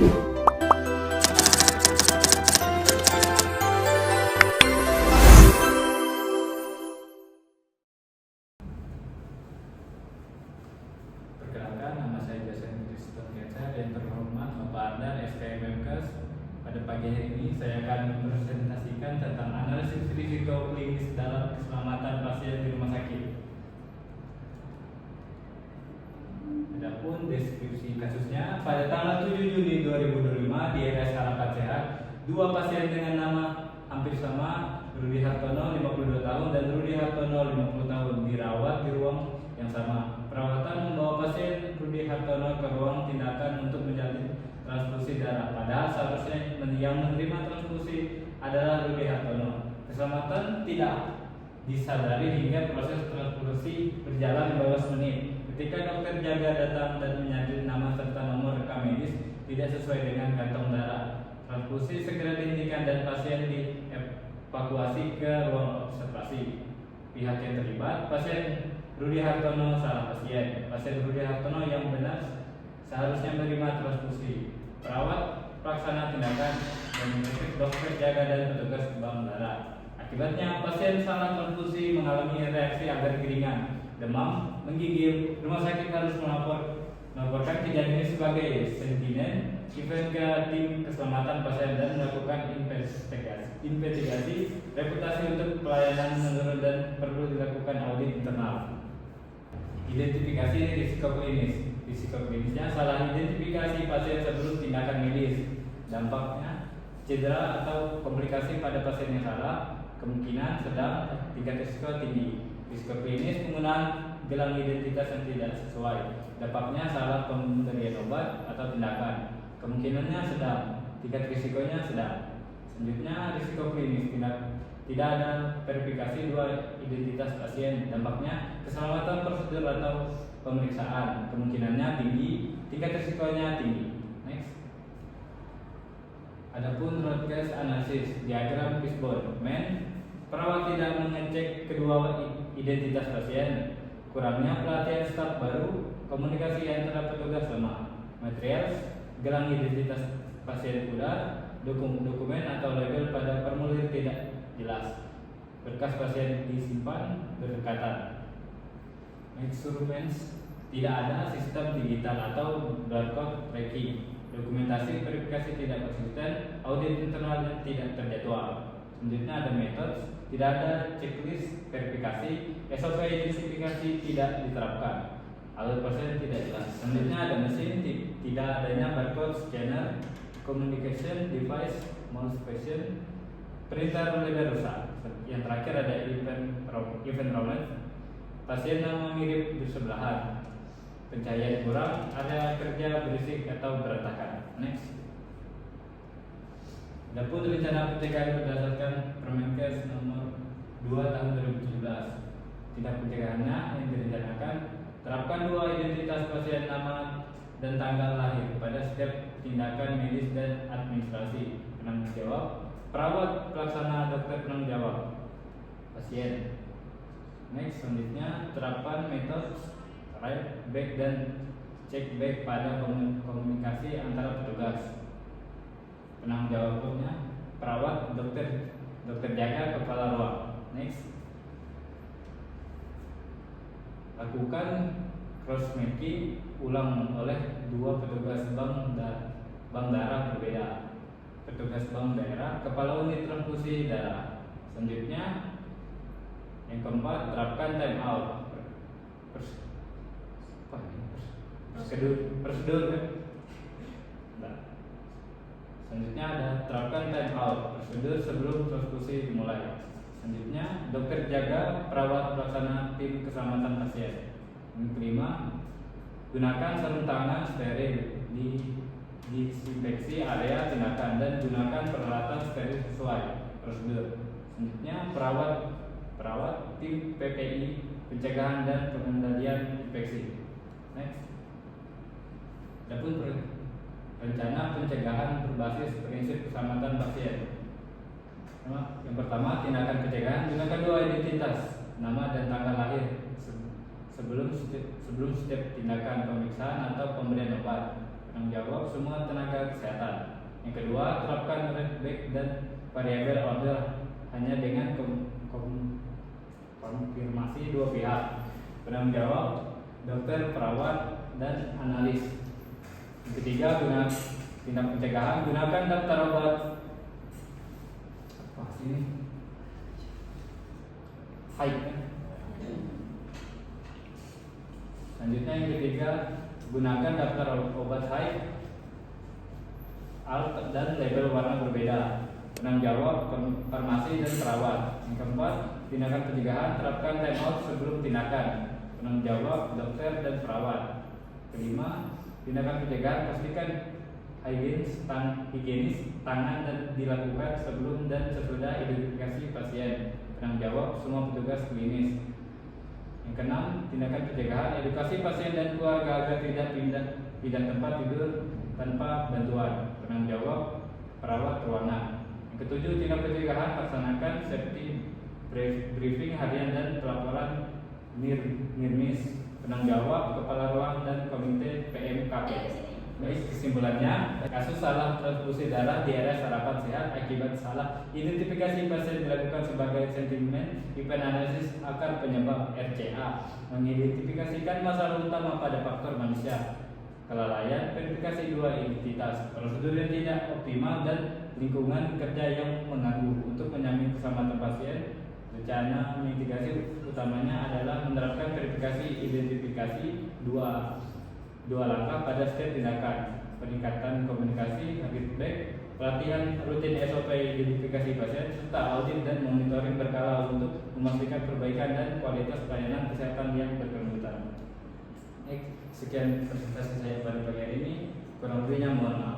Perkenalkan, nama saya Jason Kristen Keca dan terhormat Bapak Ardan SKMMKes. Pada pagi hari ini saya akan mempresentasikan tentang analisis risiko klinis dalam keselamatan pasien di rumah sakit. Adapun deskripsi kasusnya, pada tanggal 7 Juni 2025 di RS Harapan Sehat, dua pasien dengan nama hampir sama, Rudi Hartono 52 tahun dan Rudi Hartono 50 tahun dirawat di ruang yang sama. Perawatan membawa pasien Rudi Hartono ke ruang tindakan untuk menjalin transfusi darah. Padahal seharusnya yang menerima transfusi adalah Rudi Hartono. Keselamatan tidak disadari hingga proses transfusi berjalan 15 menit. Ketika dokter jaga datang dan menyalin nama serta nomor rekam medis tidak sesuai dengan kantong darah, transfusi segera dihentikan dan pasien dievakuasi ke ruang observasi. Pihak yang terlibat, pasien Rudi Hartono salah pasien. Pasien Rudi Hartono yang benar seharusnya menerima transfusi. Perawat pelaksana tindakan dan dokter jaga dan petugas bank darah. Akibatnya pasien salah transfusi mengalami reaksi agar ringan, demam, menggigil. Rumah sakit harus melaporkan kejadian ini sebagai sentimen event ke tim keselamatan pasien dan melakukan investigasi reputasi untuk pelayanan menurun dan perlu dilakukan audit internal. Identifikasi risiko klinis. Risiko klinisnya salah identifikasi pasien sebelum tindakan medis. Dampaknya cedera atau komplikasi pada pasien yang salah, kemungkinan sedang, tingkat risiko tinggi. Risiko klinis penggunaan gelang identitas yang tidak sesuai. Dampaknya salah pemberian obat atau tindakan. Kemungkinannya sedang, tingkat risikonya sedang. Selanjutnya risiko klinis tidak ada verifikasi dua identitas pasien. Dampaknya keselamatan prosedur atau pemeriksaan. Kemungkinannya tinggi, tingkat risikonya tinggi. Next. Adapun root cause analysis, diagram fishbone. Perawat tidak mengecek kedua identitas pasien. Kurangnya pelatihan staf baru, komunikasi antara petugas lemah. Materials, gelang identitas pasien pudar, dokumen atau label pada formulir tidak jelas. Berkas pasien disimpan berdekatan. Instruments, tidak ada sistem digital atau barcode tracking. Dokumentasi verifikasi tidak konsisten, audit internal tidak terjadwal. Selanjutnya ada metode, tidak ada checklist verifikasi, SOP identifikasi tidak diterapkan. Alur proses tidak jelas. Selanjutnya ada mesin, tidak adanya barcode scanner, communication device malfunction, printer label rusak. Yang terakhir ada event roulette, pasien nama mirip bersebelahan, pencahayaan kurang, area kerja berisik atau berantakan. Next. Adapun rencana pencegahan berdasarkan Permenkes nomor 2 tahun 2017. Tindak pencegahannya yang direncanakan, terapkan dua identitas pasien, nama dan tanggal lahir pada setiap tindakan medis dan administrasi. Penanggung jawab perawat pelaksana, dokter penanggung jawab pasien. Next, selanjutnya terapkan metode write back dan check back pada komunikasi antara petugas. Penanggung jawabnya perawat, dokter jaga, kepala ruang. Next. Lakukan cross matching ulang oleh dua petugas bank darah berbeda. Petugas bank daerah, kepala unit transfusi darah. Selanjutnya yang keempat, terapkan time out. Prosedur kan? Selanjutnya ada terapkan time out, prosedur sebelum transfusi dimulai. Selanjutnya dokter jaga, perawat pelaksana tim keselamatan pasien. Yang kelima, gunakan sarung tangan steril di disinfeksi area tindakan dan gunakan peralatan steril sesuai prosedur. Selanjutnya perawat tim PPI pencegahan dan pengendalian infeksi. Next. Adapun rencana pencegahan berbasis prinsip keselamatan pasien. Yang pertama, tindakan pencegahan, gunakan dua identitas, nama dan tanggal lahir sebelum setiap tindakan pemeriksaan atau pemberian obat. Penanggung jawab semua tenaga kesehatan. Yang kedua, terapkan red back dan variabel order hanya dengan konfirmasi dua pihak. Penanggung jawab dokter, perawat, dan analis. Yang ketiga, guna tindak pencegahan, gunakan daftar obat. Apa sih ini? Selanjutnya yang ketiga, gunakan daftar obat HAI alt dan label warna berbeda. Penanggung jawab farmasi dan perawat. Yang keempat, tindakan pencegahan, terapkan time out sebelum tindakan. Penanggung jawab dokter dan perawat. Kelima, tindakan pencegahan, pastikan higienis tangan dan dilakukan sebelum dan sesudah identifikasi pasien. Penanggung jawab semua petugas klinis. Yang keenam, tindakan pencegahan, edukasi pasien dan keluarga agar tidak pindah tempat tidur tanpa bantuan. Penanggung jawab perawat ruangan. Yang ketujuh, tindak pencegahan, laksanakan safety briefing harian dan pelaporan NIRMIS. Penanggung jawab kepala ruang dan komite PMKP. Baik, kesimpulannya, kasus salah transfusi darah di area sarapan sehat akibat salah identifikasi pasien dilakukan sebagai sentimen event analisis akar penyebab RCA, mengidentifikasikan masalah utama pada faktor manusia, kelalaian, verifikasi dua identitas, prosedur yang tidak optimal, dan lingkungan kerja yang mengganggu. Untuk menjamin keselamatan pasien, rencana mitigasi utamanya adalah menerapkan verifikasi identifikasi dua langkah pada setiap tindakan, peningkatan komunikasi, feedback, pelatihan rutin SOP identifikasi pasien, serta audit dan monitoring berkala untuk memastikan perbaikan dan kualitas pelayanan kesehatan yang berkelanjutan. Sekian presentasi saya pada pagi hari ini, kurang lebihnya mohon maaf.